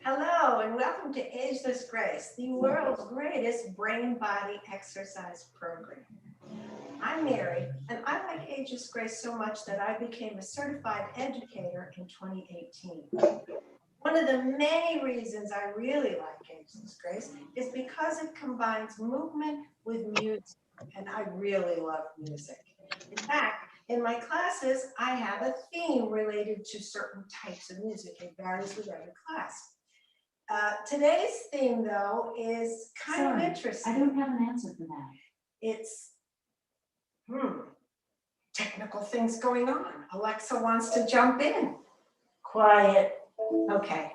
Hello and welcome to Ageless Grace, the world's greatest brain-body exercise program. I'm Mary, and I like Ageless Grace so much that I became a certified educator in 2018. One of the many reasons I really like Ageless Grace is because it combines movement with music, and I really love music. In fact, in my classes, I have a theme related to certain types of music. It varies with every class. Today's theme, though, is kind of interesting. I don't have an answer for that. It's technical things going on. Alexa wants to jump in. Quiet. Okay.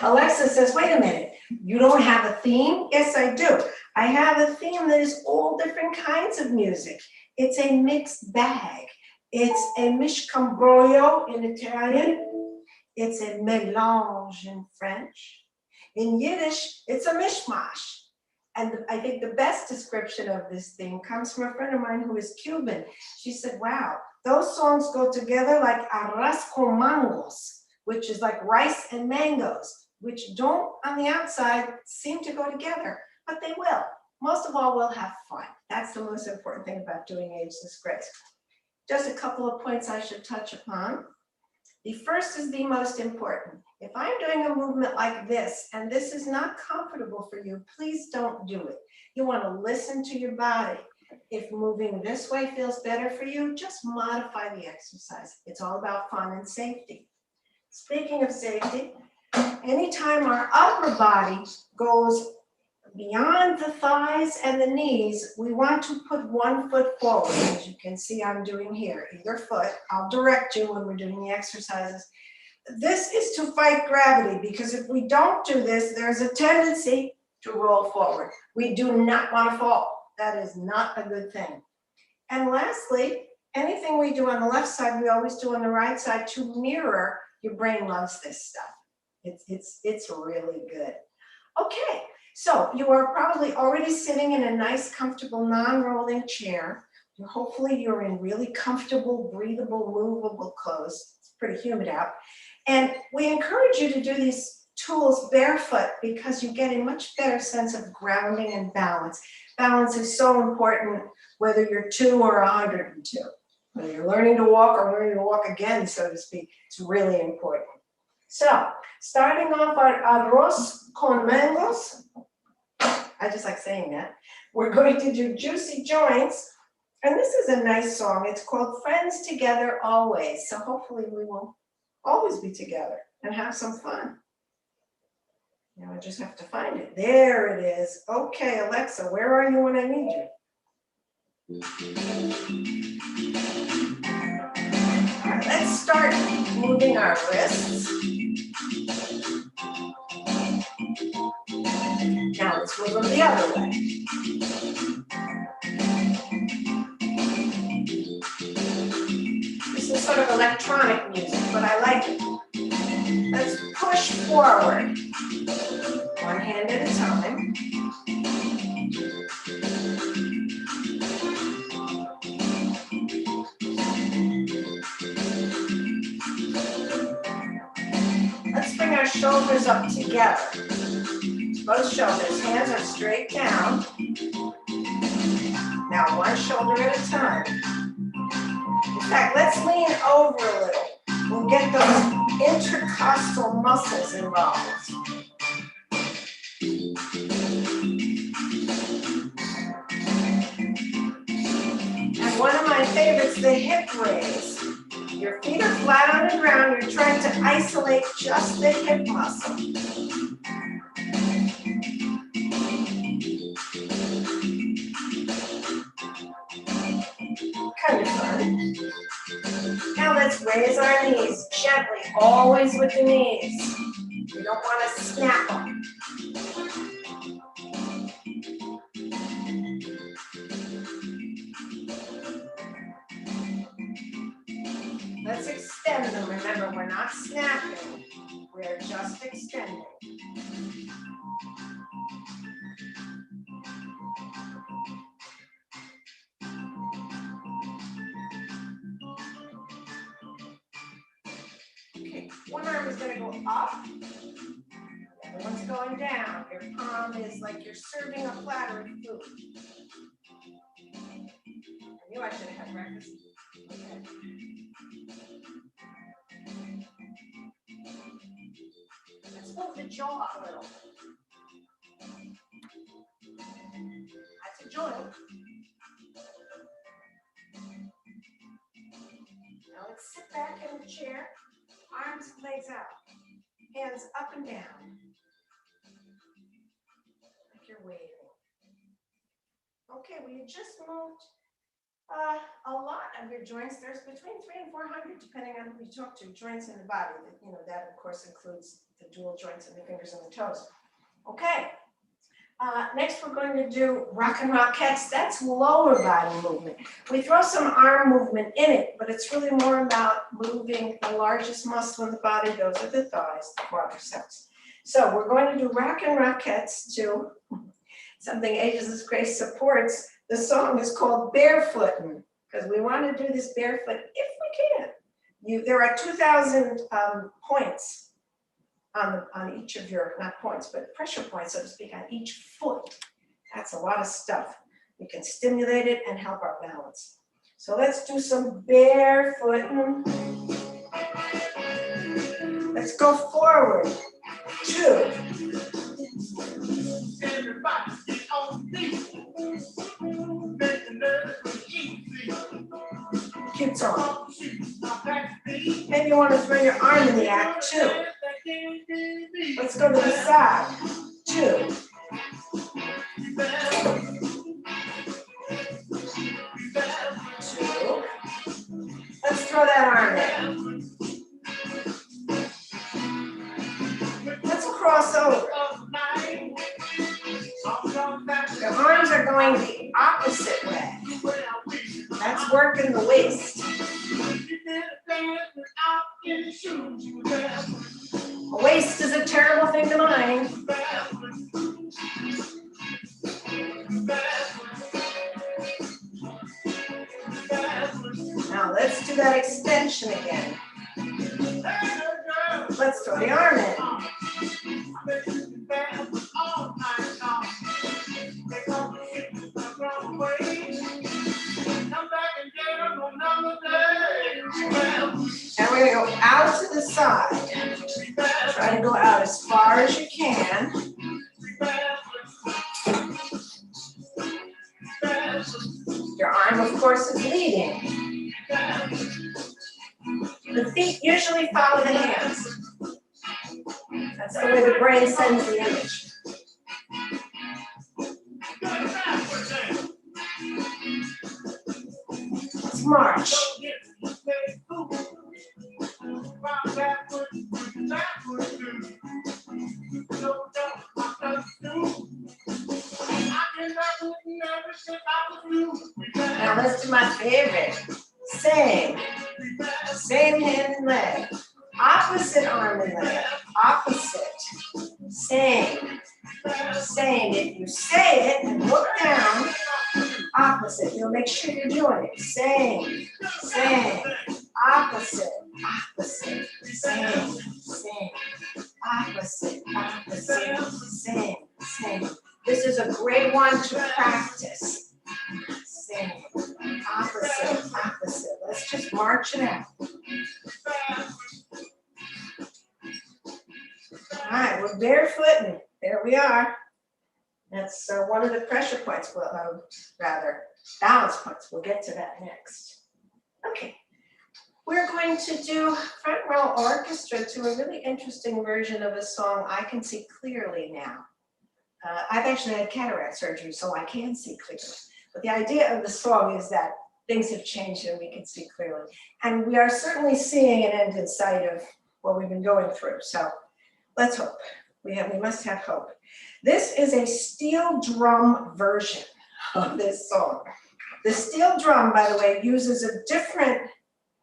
Alexa says, wait a minute, you don't have a theme? Yes, I do. I have a theme that is all different kinds of music. It's a mixed bag. It's a miscambroio in Italian. It's a mélange in French. In Yiddish, it's a mishmash. And I think the best description of this theme comes from a friend of mine who is Cuban. She said, wow, those songs go together like arroz con mangos, which is like rice and mangoes, which don't on the outside seem to go together, but they will. Most of all, we'll have fun. That's the most important thing about doing Ageless Grace. Just a couple of points I should touch upon. The first is the most important. If I'm doing a movement like this, and this is not comfortable for you, please don't do it. You want to listen to your body. If moving this way feels better for you, just modify the exercise. It's all about fun and safety. Speaking of safety, anytime our upper body goes beyond the thighs and the knees, we want to put one foot forward, as you can see I'm doing here, either foot. I'll direct you when we're doing the exercises. This is to fight gravity, because if we don't do this, there's a tendency to roll forward. We do not want to fall. That is not a good thing. And lastly, anything we do on the left side, we always do on the right side to mirror. Your brain loves this stuff. It's really good. Okay. So you are probably already sitting in a nice, comfortable, non-rolling chair. Hopefully you're in really comfortable, breathable, movable clothes. It's pretty humid out. And we encourage you to do these tools barefoot because you get a much better sense of grounding and balance. Balance is so important whether you're 2 or 102. Whether you're learning to walk or learning to walk again, so to speak, it's really important. So, starting off our arroz con mangos, I just like saying that. We're going to do Juicy Joints, and this is a nice song. It's called Friends Together Always, so hopefully we will always be together and have some fun. Now I just have to find it. There it is. Okay, Alexa, where are you when I need you? All right, let's start moving our wrists. Now let's move them the other way. This is sort of electronic music, but I like it. Let's push forward. One hand at a time. Let's bring our shoulders up together. Both shoulders, hands are straight down. Now one shoulder at a time. In fact, let's lean over a little. We'll get those intercostal muscles involved. And one of my favorites, the hip raise. Your feet are flat on the ground. You're trying to isolate just the hip muscle. Kind of fun. Now let's raise our knees gently, always with the knees. We don't want to snap them. Let's extend them. Remember, we're not snapping. We're just extending. Okay, one arm is going to go up, is going down. Your palm is like you're serving a platter of food. I knew I should have had breakfast. Okay. Let's move the jaw a little. That's a joint. Now let's sit back in the chair, arms and legs out, hands up and down, like you're waving. Okay, we just moved a lot of your joints. There's between 300 and 400, depending on who you talk to, joints in the body. You know, that of course includes the dual joints in the fingers and the toes. Okay, next we're going to do rock and rockettes. That's lower body movement. We throw some arm movement in it, but it's really more about moving the largest muscle in the body. Those are the thighs, the quadriceps. So we're going to do rock and rockettes to something Ageless Grace supports. The song is called Barefooting, because we want to do this barefoot if we can. There are 2,000 points on each of your, not points, but pressure points, so to speak, on each foot. That's a lot of stuff. We can stimulate it and help our balance. So let's do some barefooting. Let's go forward. 2. Cute song. Maybe you want to throw your arm in the act too. Let's go to the side. 2. 2. Let's throw that arm in. Let's cross over. Your arms are going the opposite way. That's working the waist. A waist is a terrible thing to mind. Now let's do that extension again. Let's throw the arm in. And we're going to go out to the side. Try to go out as far as you can. Your arm, of course, is leading. The feet usually follow the hands. That's the way the brain sends the image. Let's march. Now let's do my favorite. Same. Same hand and leg. Opposite arm and leg. Opposite. Same. Same. If you say it and look down, opposite. You'll make sure you're doing it. Same. Same. Opposite. Opposite. Same. Same. Opposite. Opposite. Same. Same. This is a great one to practice. Same. Opposite. Opposite. Let's just march it out. All right, we're barefooting. There we are. That's one of the pressure points, well, rather balance points. We'll get to that next. Okay, we're going to do front row orchestra to a really interesting version of a song I Can See Clearly Now. I've actually had cataract surgery, so I can see clearly. But the idea of the song is that things have changed and we can see clearly. And we are certainly seeing an end in sight of what we've been going through. So let's hope. We must have hope. This is a steel drum version of this song. The steel drum, by the way, uses a different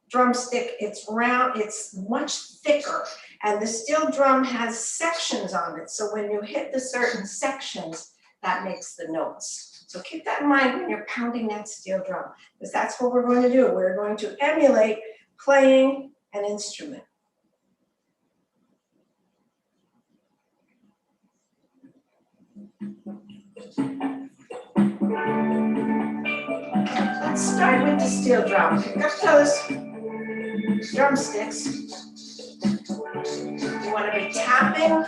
drumstick. It's round, it's much thicker, and the steel drum has sections on it. So when you hit the certain sections, that makes the notes. So keep that in mind when you're pounding that steel drum, because that's what we're going to do. We're going to emulate playing an instrument. Let's start with the steel drum. Pick up those drumsticks. You want to be tapping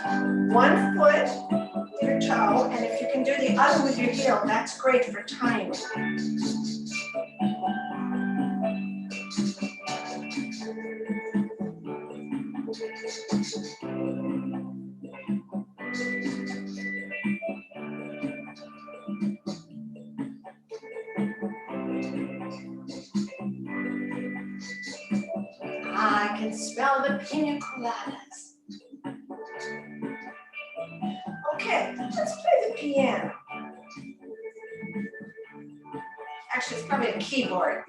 one foot with your toe, and if you can do the other with your heel, that's great for timing. I can smell the pina coladas. Okay, let's play the piano. Actually, it's probably a keyboard.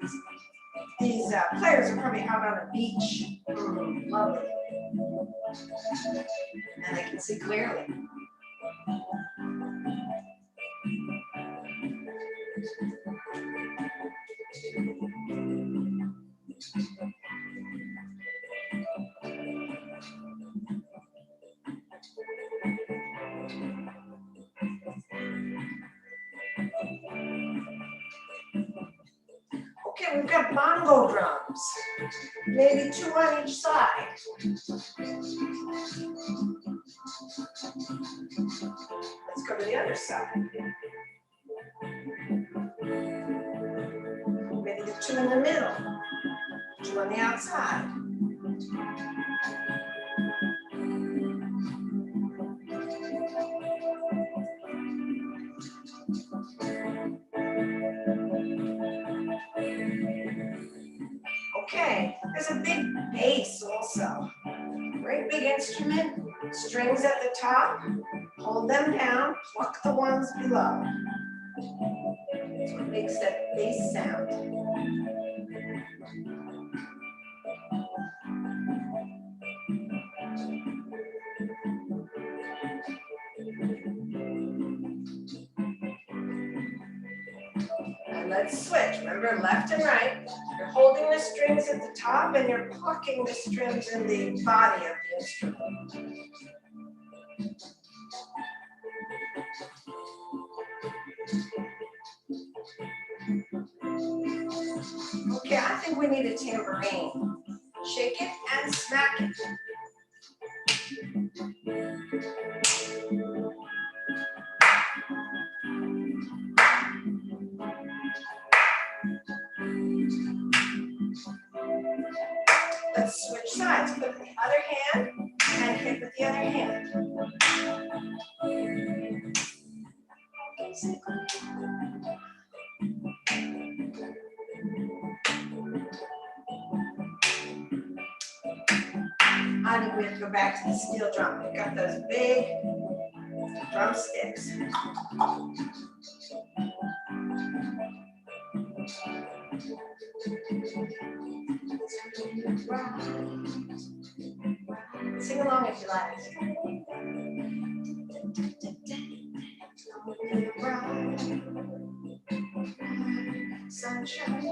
These players are probably out on a beach. Lovely. And they can see clearly. Okay, we've got bongo drums. Maybe 2 on each side. Let's go to the other side. Maybe the 2 in the middle, 2 on the outside. Okay, there's a big bass also. Great big instrument, strings at the top, hold them down, pluck the ones below. That's what makes that bass sound. And let's switch. Remember, left and right. You're holding the strings at the top and you're plucking the strings in the body of the instrument. Okay, I think we need a tambourine. Shake it and smack it. Let's switch sides. Put it in the other hand and hit with the other hand. I think we have to go back to the steel drum. We've got those big drumsticks. Sing along if you like. Sunshine.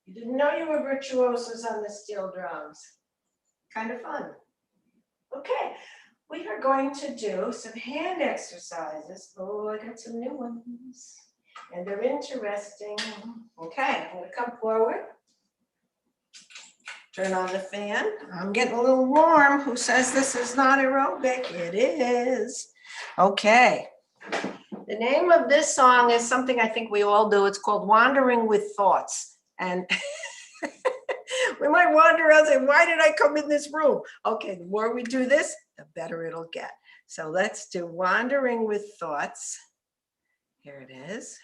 You didn't know you were virtuosos on the steel drums. Kind of fun. Okay, we are going to do some hand exercises. Oh, I got some new ones. And they're interesting. Okay, I'm going to come forward. Turn on the fan. I'm getting a little warm. Who says this is not aerobic? It is. Okay. The name of this song is something I think we all do. It's called Wandering with Thoughts. And we might wander around and say, why did I come in this room? Okay, the more we do this, the better it'll get. So let's do Wandering with Thoughts. Here it is.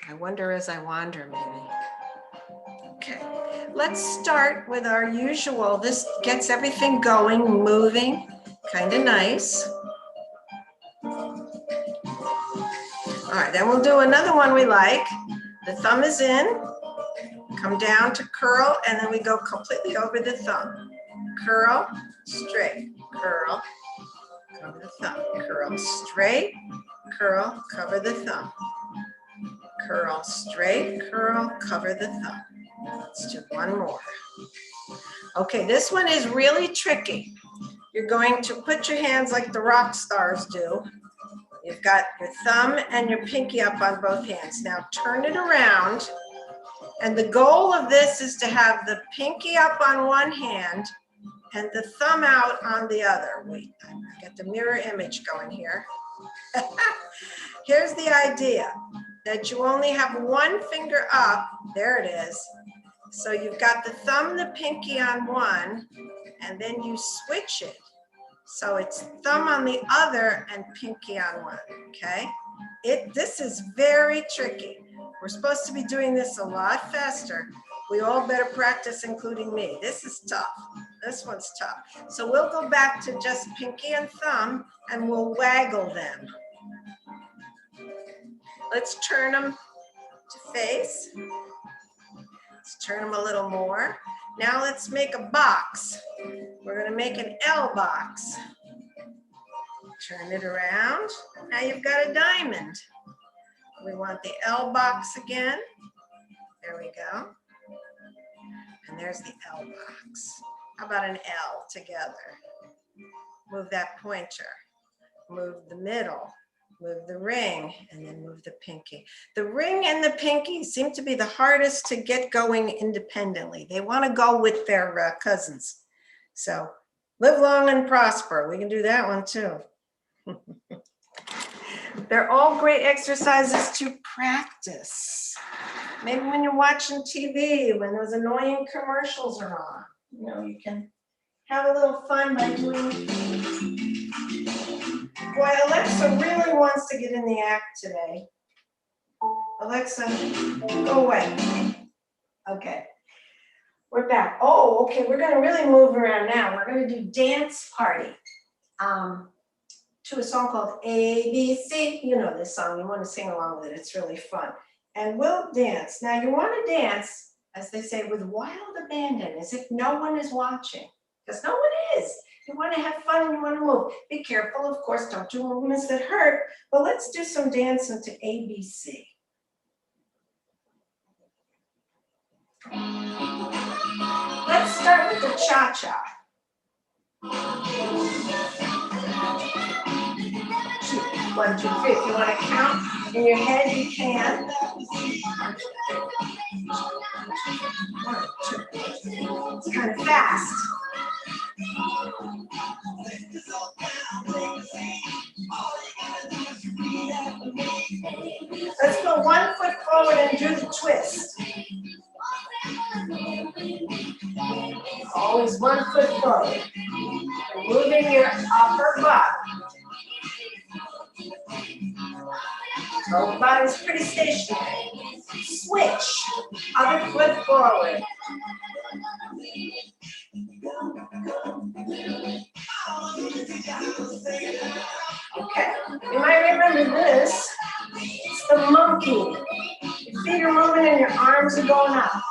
I wonder as I wander, maybe. Okay, let's start with our usual. This gets everything going, moving, kind of nice. All right, then we'll do another one we like. The thumb is in, Come down to curl, and then we go completely over the thumb. Curl, straight, curl, cover the thumb. Curl, straight, curl, cover the thumb. Curl, straight, curl, cover the thumb. Let's do one more. Okay, this one is really tricky. You're going to put your hands like the rock stars do. You've got your thumb and your pinky up on both hands. Now turn it around. And the goal of this is to have the pinky up on one hand and the thumb out on the other. Wait, I got the mirror image going here. Here's the idea, that you only have one finger up. There it is. So you've got the thumb, the pinky on one, and then you switch it. So it's thumb on the other and pinky on one, okay? This is very tricky. We're supposed to be doing this a lot faster. We all better practice, including me. This is tough. This one's tough. So we'll go back to just pinky and thumb, and we'll waggle them. Let's turn them to face. Let's turn them a little more. Now let's make a box. We're gonna make an L box. Turn it around. Now you've got a diamond. We want the L box again. There we go. And there's the L box. How about an L together? Move that pointer. Move the middle. Move the ring, and then move the pinky. The ring and the pinky seem to be the hardest to get going independently. They want to go with their cousins. So live long and prosper. We can do that one too. They're all great exercises to practice. Maybe when you're watching TV, when those annoying commercials are on, you know, you can have a little fun by doing. Boy, Alexa really wants to get in the act today. Alexa, go away. Okay, we're back. Oh, okay, we're gonna really move around now. We're gonna do dance party to a song called ABC. You know this song, you wanna sing along with it, it's really fun. And we'll dance. Now you wanna dance, as they say, with wild abandon, as if no one is watching, because no one is. You want to have fun and you want to move. Be careful, of course, don't do movements that hurt, but let's do some dancing to ABC. Let's start with the cha-cha. 1, 2, 3. If you want to count in your head, you can. 1, 2. It's kind of fast. Let's go 1 foot forward and do the twist. Always 1 foot forward. Moving your upper butt. Lower body's pretty stationary. Switch. Other foot forward. Okay, you might remember this. It's the monkey. Your feet are moving and your arms are going up.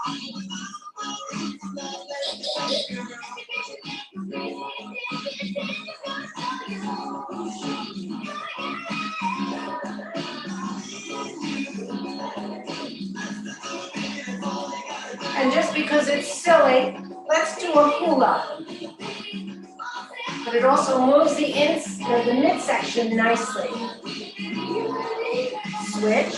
And just because it's silly, let's do a hula. But it also moves the midsection nicely. Switch.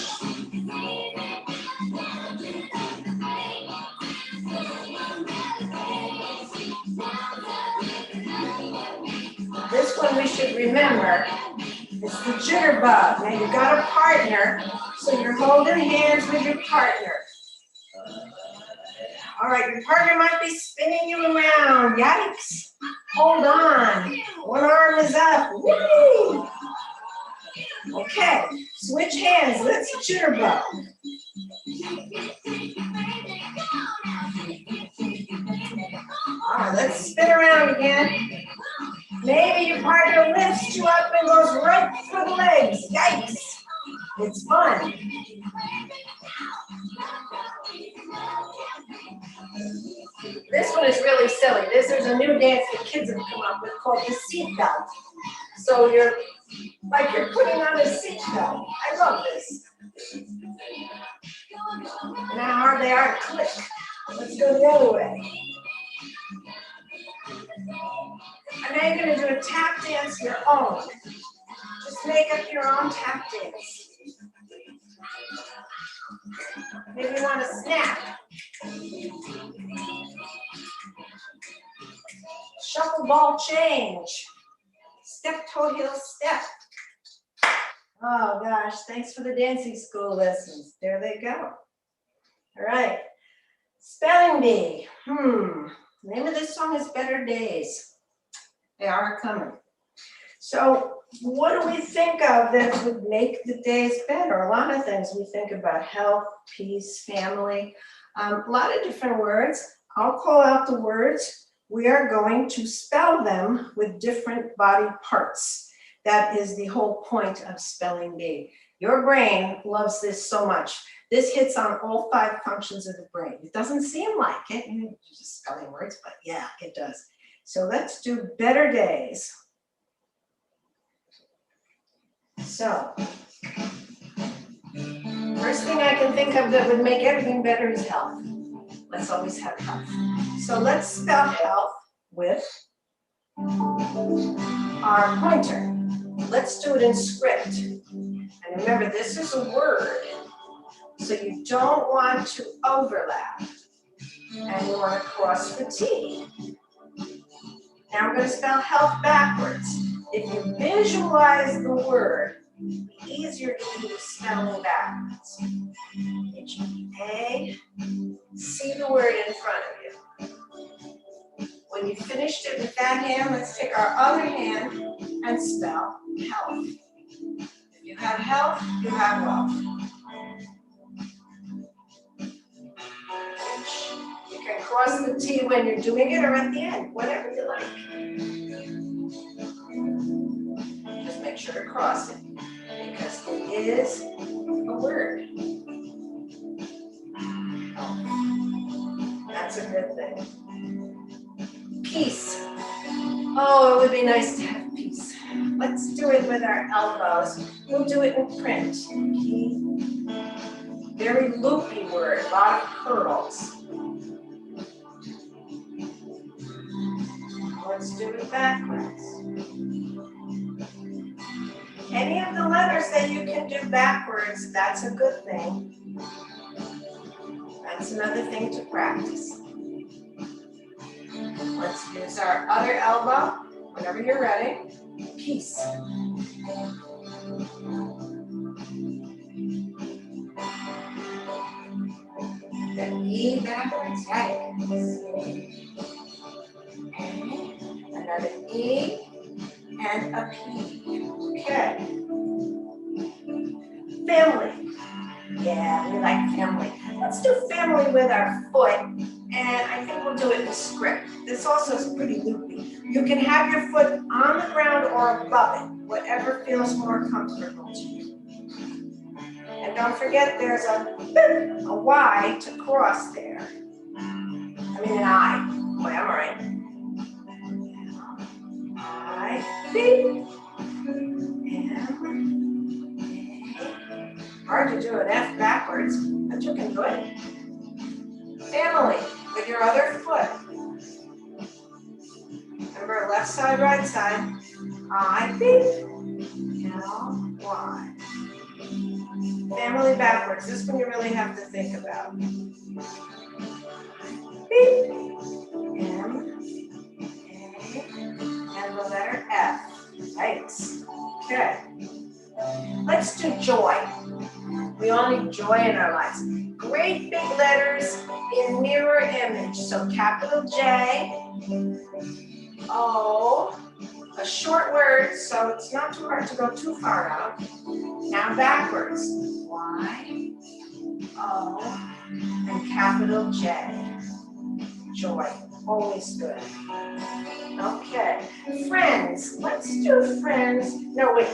This one we should remember. It's the jitterbug. Now you've got a partner, so you're holding hands with your partner. All right, your partner might be spinning you around. Yikes. Hold on. One arm is up. Woo! Okay, switch hands. Let's jitterbug. All right, let's spin around again. Maybe your partner lifts you up and goes right through the legs. Yikes. It's fun. This one is really silly. There's a new dance that kids have come up with called the seat belt. So you're putting on a seat belt. I love this. And how hard they are to click. Let's go the other way. And now you're going to do a tap dance your own. Just make up your own tap dance. Maybe you want to snap. Shuffle ball change. Step, toe, heel, step. Oh gosh, thanks for the dancing school lessons. There they go. All right. Spelling bee. The name of this song is Better Days. They are coming. So what do we think of that would make the days better? A lot of things. We think about health, peace, family, a lot of different words. I'll call out the words. We are going to spell them with different body parts. That is the whole point of spelling bee. Your brain loves this so much. This hits on all 5 functions of the brain. It doesn't seem like it, you're just spelling words, but yeah, it does. So let's do better days. So, first thing I can think of that would make everything better is health. Let's always have health. So let's spell health with our pointer. Let's do it in script. And remember, this is a word, so you don't want to overlap. And you want to cross the T. Now we're going to spell health backwards. If you visualize the word, it'll be easier to do the spelling backwards. H-A, see the word in front of you. When you finished it with that hand, let's take our other hand and spell health. If you have health, you have wealth. You can cross the T when you're doing it or at the end, whatever you like. Just make sure to cross it because it is a word. That's a good thing. Peace. Oh, it would be nice to have peace. Let's do it with our elbows. We'll do it in print. Very loopy word, a lot of curls. Let's do it backwards. Any of the letters that you can do backwards, that's a good thing. That's another thing to practice. Let's use our other elbow whenever you're ready. Peace. Then E backwards, right? Another E and a P. Okay. Family. Yeah, we like family. Let's do family with our foot, and I think we'll do it in script. This also is pretty loopy. You can have your foot on the ground or above it, whatever feels more comfortable to you. And don't forget there's a Y to cross there. I mean an I. Boy, I'm right. I, B, M, A. Hard to do an F backwards, but you can do it. Family with your other foot. Remember, left side, right side. I, B, L, Y. Family backwards. This one you really have to think about. B, M, A, and the letter F. Thanks. Okay. Let's do joy. We all need joy in our lives. Great big letters in mirror image. So capital J, O, a short word, so it's not too hard to go too far out. Now backwards. Y, O, and capital J. Joy. Always good. Okay. Friends. Let's do friends. No, wait.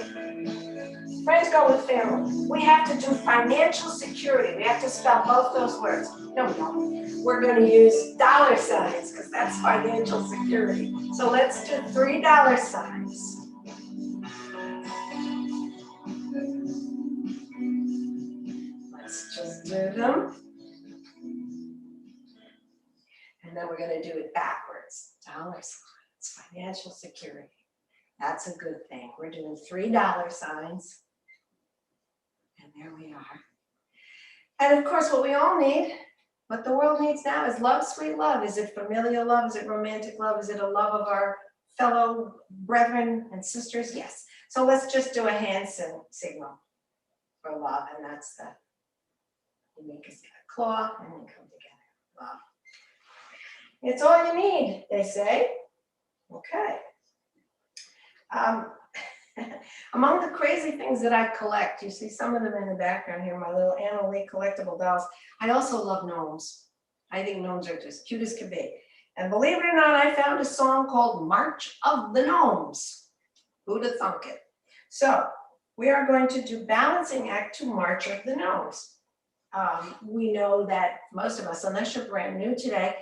Friends go with family. We have to do financial security. We have to spell both those words. No, we don't. we're going to use dollar signs because that's financial security. So let's do $3 signs. Let's just do them. And then we're going to do it backwards. Dollar signs, financial security. That's a good thing. We're doing $3 signs. And there we are. And of course, what we all need, what the world needs now is love, sweet love. Is it familial love? Is it romantic love? Is it a love of our fellow brethren and sisters? Yes. So let's just do a hand signal for love. And that's the, you make a claw and then come together. Love. It's all you need, they say. Okay. Among the crazy things that I collect, you see some of them in the background here, my little analytical collectible dolls. I also love gnomes. I think gnomes are just cute as can be. And believe it or not, I found a song called March of the Gnomes. Who'd have thunk it? So we are going to do balancing act to March of the Gnomes. We know that most of us, unless you're brand new today,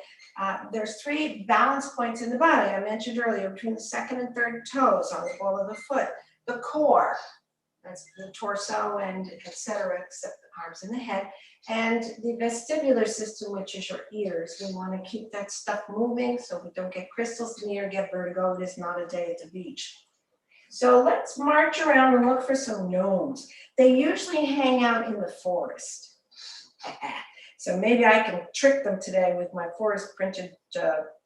there's 3 balance points in the body. I mentioned earlier, between the 2nd and 3rd toes on the ball of the foot. The core, that's the torso and etc., except the arms and the head. And the vestibular system, which is your ears. We want to keep that stuff moving so we don't get crystals in the ear, get vertigo. It is not a day at the beach. So let's march around and look for some gnomes. They usually hang out in the forest. So maybe I can trick them today with my forest printed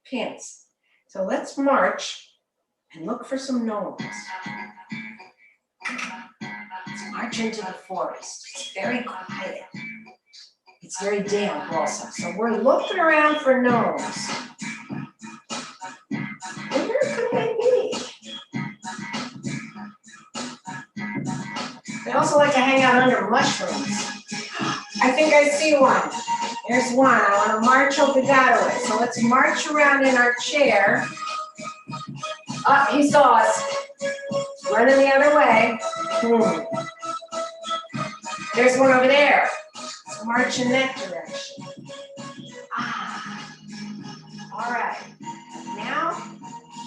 pins. So let's march and look for some gnomes. Let's march into the forest. It's very quiet. It's very damp also. So we're looking around for gnomes. Where could they be? They also like to hang out under mushrooms. I think I see one. There's one. I want to march over that way. So let's march around in our chair. Oh, he saw us. Running the other way. There's one over there. Let's march in that direction. All right. Now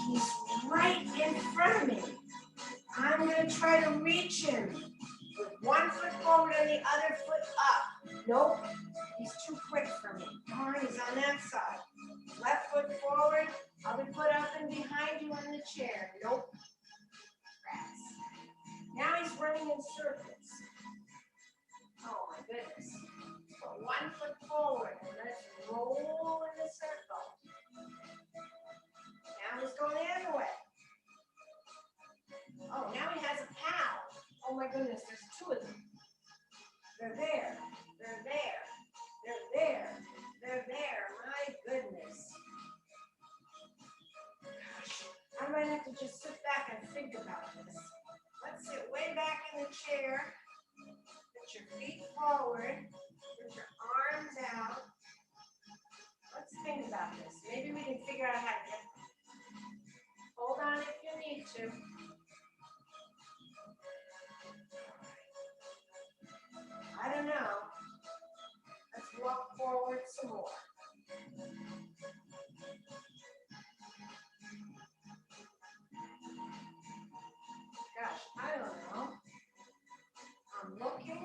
he's right in front of me. I'm going to try to reach him. With one foot forward and the other foot up. Nope, he's too quick for me. Darn, he's on that side. Left foot forward, other foot up and behind you in the chair. Nope. Rats. Now he's running in circles. Oh my goodness. Put one foot forward and let's roll in the circle. Now he's going the other way. Oh, now he has a pal. Oh my goodness, there's 2 of them. They're there, they're there, they're there, they're there. My goodness. Gosh, I might have to just sit back and think about this. Let's sit way back in the chair. Put your feet forward. Put your arms out. Let's think about this. Maybe we can figure out how to get them. Hold on if you need to. I don't know. Let's walk forward some more. Gosh, I don't know. I'm looking,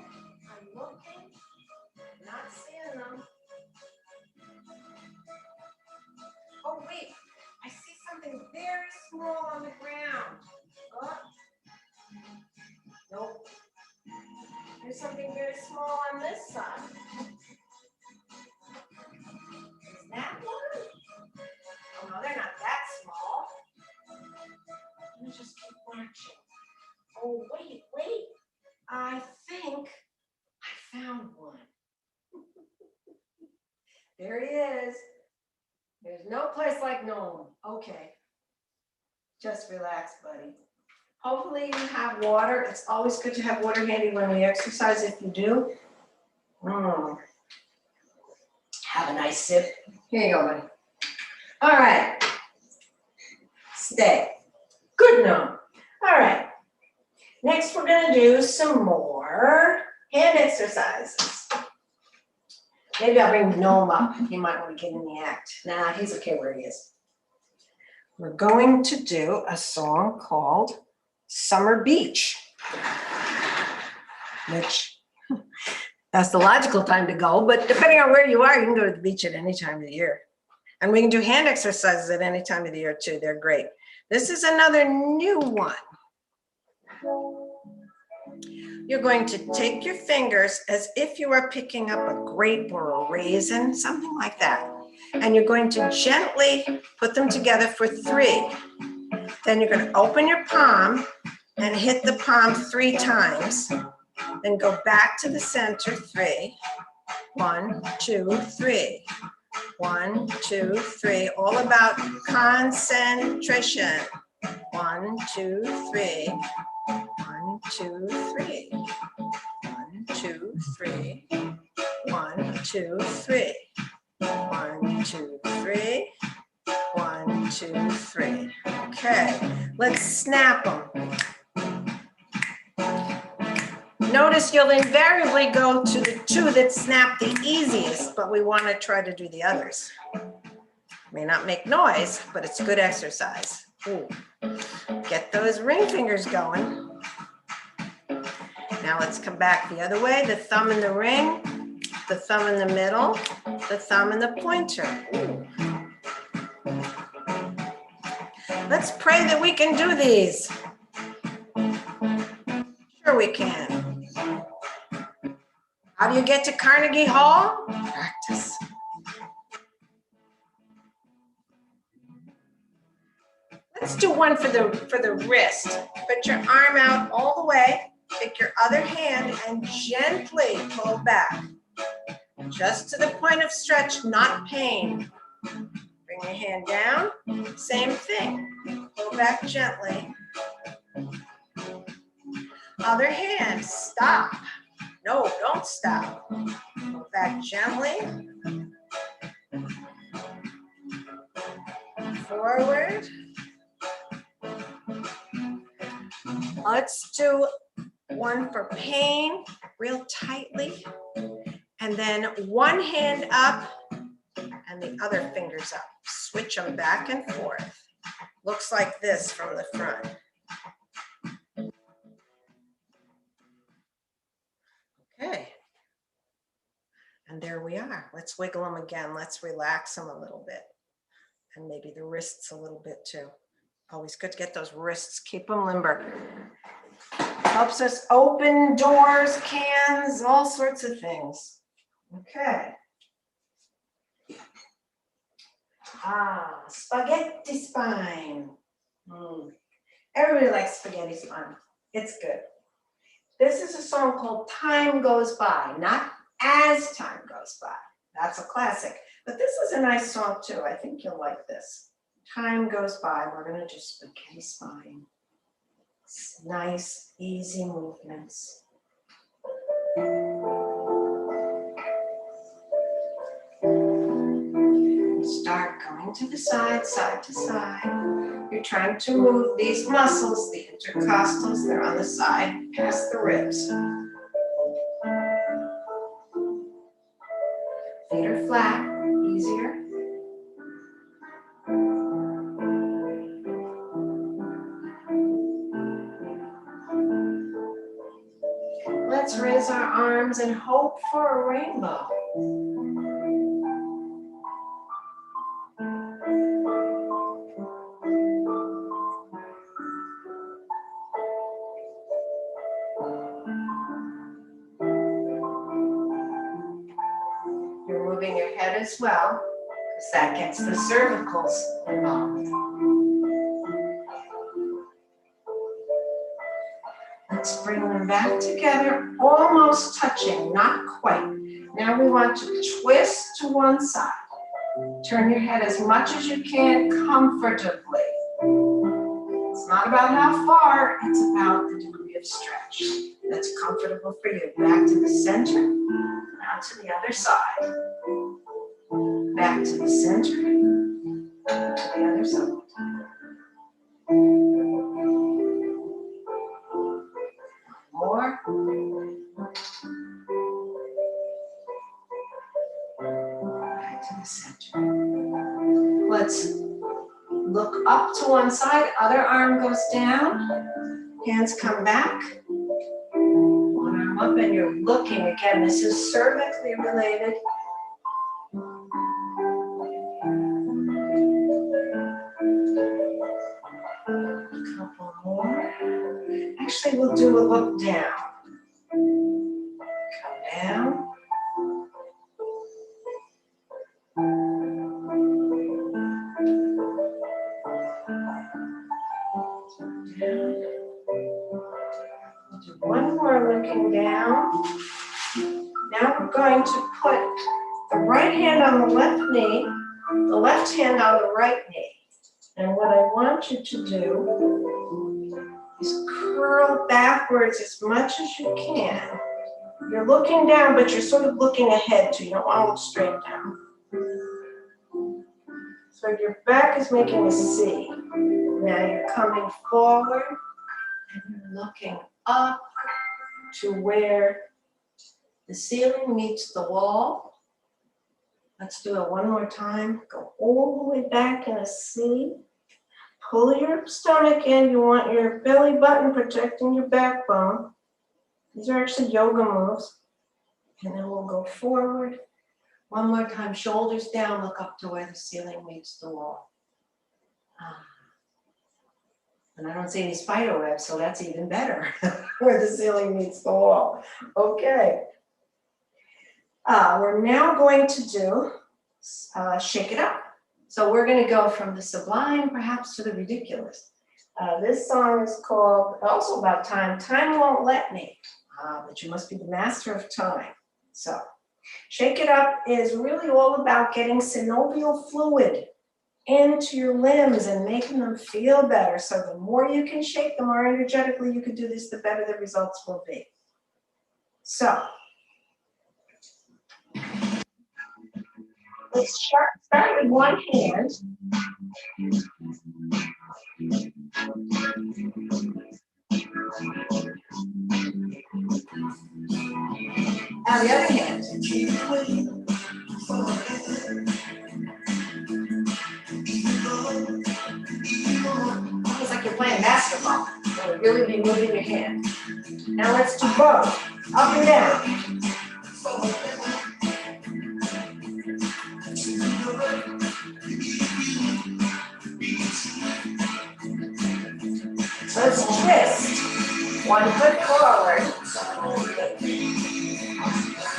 not seeing them. Oh wait, I see something very small on the ground. Oh. Nope. There's something very small on this side. Is that one? Oh no, they're not that small. Let me just keep marching. Oh, wait. I think I found one. There he is. There's no place like Gnome. Okay. Just relax, buddy. Hopefully you have water. It's always good to have water handy when we exercise if you do. Have a nice sip. Here you go, buddy. All right. Stay. Good Gnome. All right. Next, we're going to do some more hand exercises. Maybe I'll bring Gnome up. He might want to get in the act. Nah, he's okay where he is. We're going to do a song called Summer Beach, which that's the logical time to go, but depending on where you are, you can go to the beach at any time of the year. And we can do hand exercises at any time of the year too. They're great. This is another new one. You're going to take your fingers as if you are picking up a grape or a raisin, something like that. And you're going to gently put them together for 3. Then you're going to open your palm and hit the palm 3 times. Then go back to the center, 3. 1, 2, 3. 1, 2, 3. All about concentration. 1, 2, 3. 1, 2, 3. 1, 2, 3. 1, 2, 3. 1, 2, 3. 1, 2, 3. Okay, let's snap them. Notice you'll invariably go to the 2 that snap the easiest, but we want to try to do the others. May not make noise, but it's good exercise. Ooh. Get those ring fingers going. Now let's come back the other way. The thumb in the ring, the thumb in the middle, the thumb in the pointer. Ooh. Let's pray that we can do these. Sure we can. How do you get to Carnegie Hall? Practice. Let's do one for the wrist. Put your arm out all the way. Take your other hand and gently pull back. Just to the point of stretch, not pain. Bring your hand down. Same thing. Pull back gently. Other hand, stop. No, don't stop. Pull back gently. Forward. Let's do one for pain, real tightly. And then one hand up and the other fingers up. Switch them back and forth. Looks like this from the front. Okay. And there we are. Let's wiggle them again. Let's relax them a little bit. And maybe the wrists a little bit too. Always good to get those wrists, keep them limber. Helps us open doors, cans, all sorts of things. Okay. Spaghetti spine. Everybody likes spaghetti spine. It's good. This is a song called Time Goes By, not As Time Goes By. That's a classic. But this is a nice song too. I think you'll like this. Time goes by. We're going to do spaghetti spine. It's nice, easy movements. Start going to the side, side to side. You're trying to move these muscles, the intercostals, they're on the side, past the ribs. Feet are flat, easier. Let's raise our arms and hope for a rainbow. You're moving your head as well, because that gets the cervicals involved. Let's bring them back together, almost touching, not quite. Now we want to twist to one side. Turn your head as much as you can comfortably. It's not about how far, it's about the degree of stretch that's comfortable for you. Back to the center, now to the other side. Back to the center, to the other side. More. up to one side, other arm goes down, hands come back, one arm up, and you're looking again. This is cervically related. A couple more. Actually, we'll do a look down. Come down. Do one more looking down. Now we're going to put the right hand on the left knee, the left hand on the right knee. And what I want you to do is curl backwards as much as you can. You're looking down, but you're sort of looking ahead too. You don't want to look straight down. So your back is making a C. Now you're coming forward and you're looking up to where the ceiling meets the wall. Let's do it one more time. Go all the way back in a C. Pull your stomach in. You want your belly button protecting your backbone. These are actually yoga moves. And then we'll go forward. One more time, shoulders down, look up to where the ceiling meets the wall. And I don't see any spider webs, so that's even better, where the ceiling meets the wall. Okay. We're now going to do shake it up. So we're going to go from the sublime, perhaps, to the ridiculous. This song is called, also about time, Time Won't Let Me, but you must be the master of time. So shake it up is really all about getting synovial fluid into your limbs and making them feel better. So the more you can shake, the more energetically you can do this, the better the results will be. So let's start with one hand. Now the other hand. Almost like you're playing basketball. You'll really be moving your hand. Now let's do both. Up and down. Let's twist. One foot forward.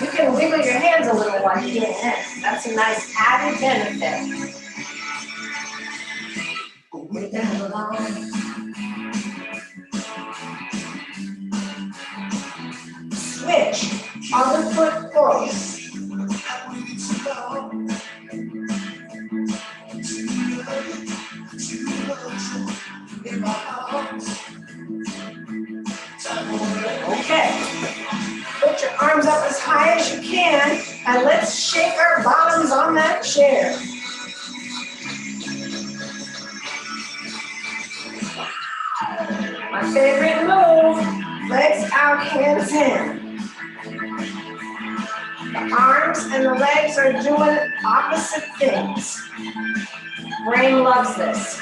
You can wiggle your hands a little while you're doing this. That's a nice added benefit. Switch. Other foot forward. Okay. Put your arms up as high as you can, and let's shake our bottoms on that chair. My favorite move, legs out, hands in. The arms and the legs are doing opposite things. Brain loves this.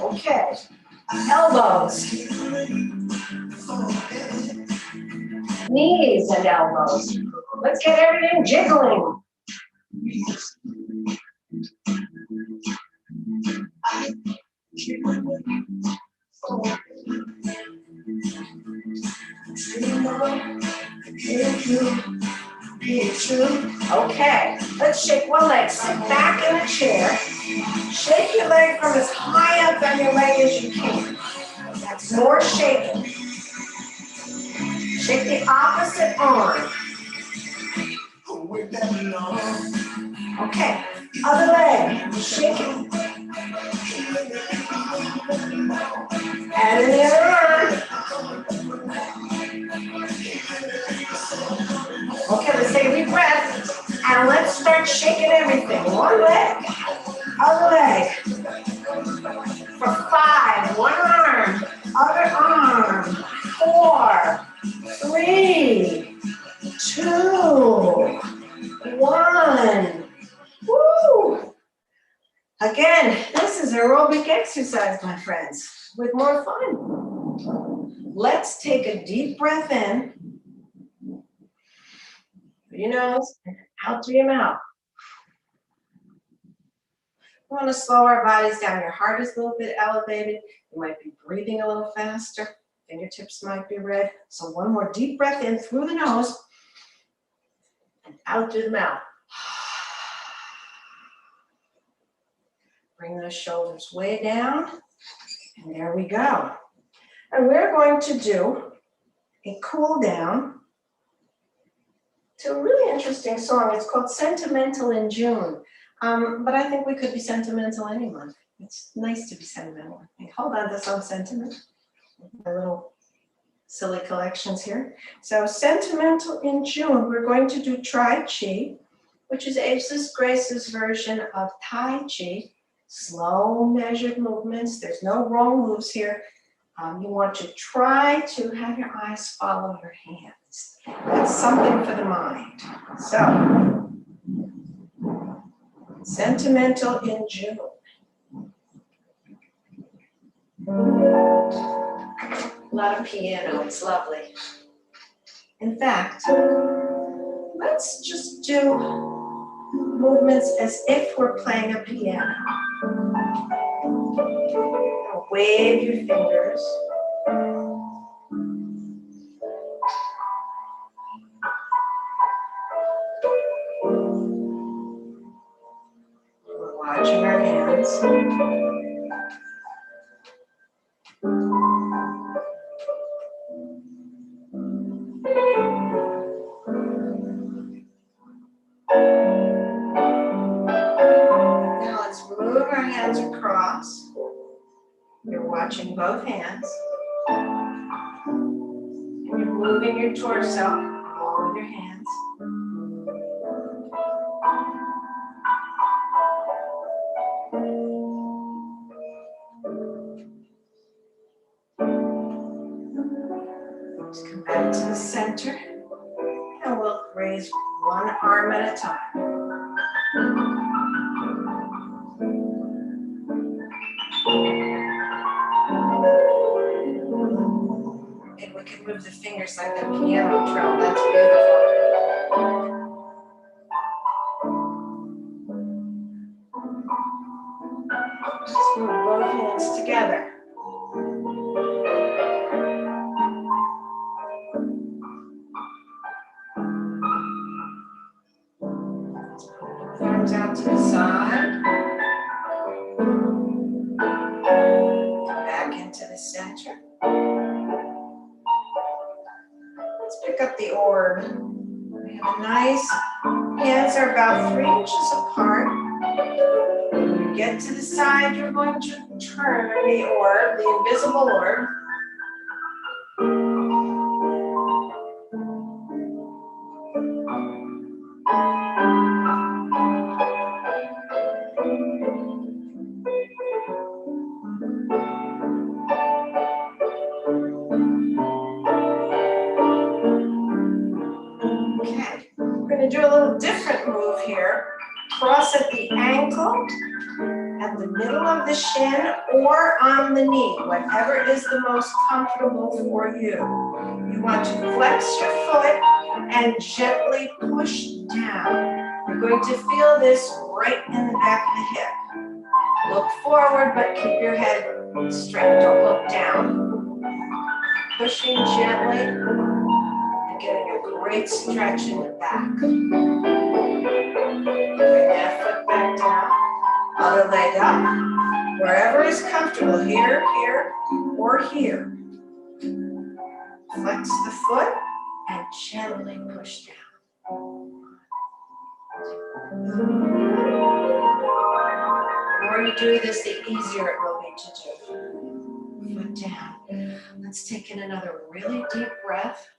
Okay, elbows, knees and elbows. Let's get everything jiggling. Okay, let's shake one leg. Sit back in a chair. Shake your leg from as high up on your leg as you can. That's more shaking. Shake the opposite arm. Okay, other leg. Shake it. Add in the other arm. Okay, let's take a deep breath. And let's start shaking everything. One leg. Other leg. For 5, one arm, other arm. 4, 3, 2, 1. one. Woo! Again, this is aerobic exercise, my friends, with more fun. Let's take a deep breath in through your nose and out through your mouth. We want to slow our bodies down. Your heart is a little bit elevated. You might be breathing a little faster. Fingertips might be red. So one more deep breath in through the nose and out through the mouth. Bring those shoulders way down. And there we go. And we're going to do a cool down to a really interesting song. It's called Sentimental in June. But I think we could be sentimental any month. It's nice to be sentimental. I think. Hold on to some sentiment. My little silly collections here. So Sentimental in June, we're going to do Tri Chi, which is Ageless Grace's version of Tai Chi. Slow, measured movements. There's no wrong moves here. You want to try to have your eyes follow your hands. That's something for the mind. So, Sentimental in June. A lot of piano, it's lovely. In fact, let's just do movements as if we're playing a piano. Now wave your fingers. We're watching our hands. Now let's move our hands across. You're watching both hands. And you're moving your torso all with your hands. Just come back to the center. And we'll raise one arm at a time. And we can move the fingers like the piano trill. That's beautiful. Just move both hands together. Arms out to the side. Back into the center. Let's pick up the orb. We have a nice, hands are about 3 inches apart. When you get to the side, you're going to turn the orb, the invisible orb. Okay, we're going to do a little different move here. Cross at the ankle, at the middle of the shin, or on the knee, whatever is the most comfortable for you. You want to flex your foot and gently push down. You're going to feel this right in the back of the hip. Look forward, but keep your head straight. Don't look down. Pushing gently and getting a great stretch in the back. Bring that foot back down. Other leg up. Wherever is comfortable, here, here, or here. Flex the foot and gently push down. The more you do this, the easier it will be to do. Foot down. Let's take in another really deep breath.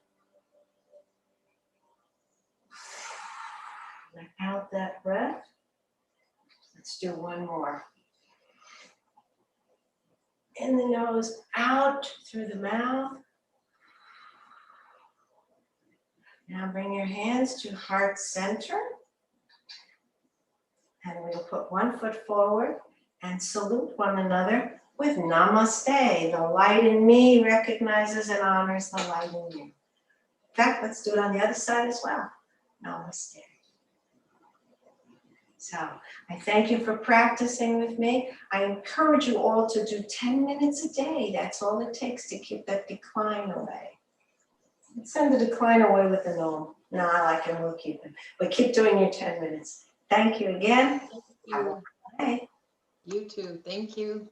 Let out that breath. Let's do one more. In the nose, out through the mouth. Now bring your hands to heart center. put one foot forward and salute one another with namaste. The light in me recognizes and honors the light in you. In fact, let's do it on the other side as well. Namaste. So I thank you for practicing with me. I encourage you all to do 10 minutes a day. That's all it takes to keep that decline away. Send the decline away with the gnome. No, I like him, we'll keep him. But keep doing your 10 minutes. Thank you again. Thank you. Have a good day. You too. Thank you.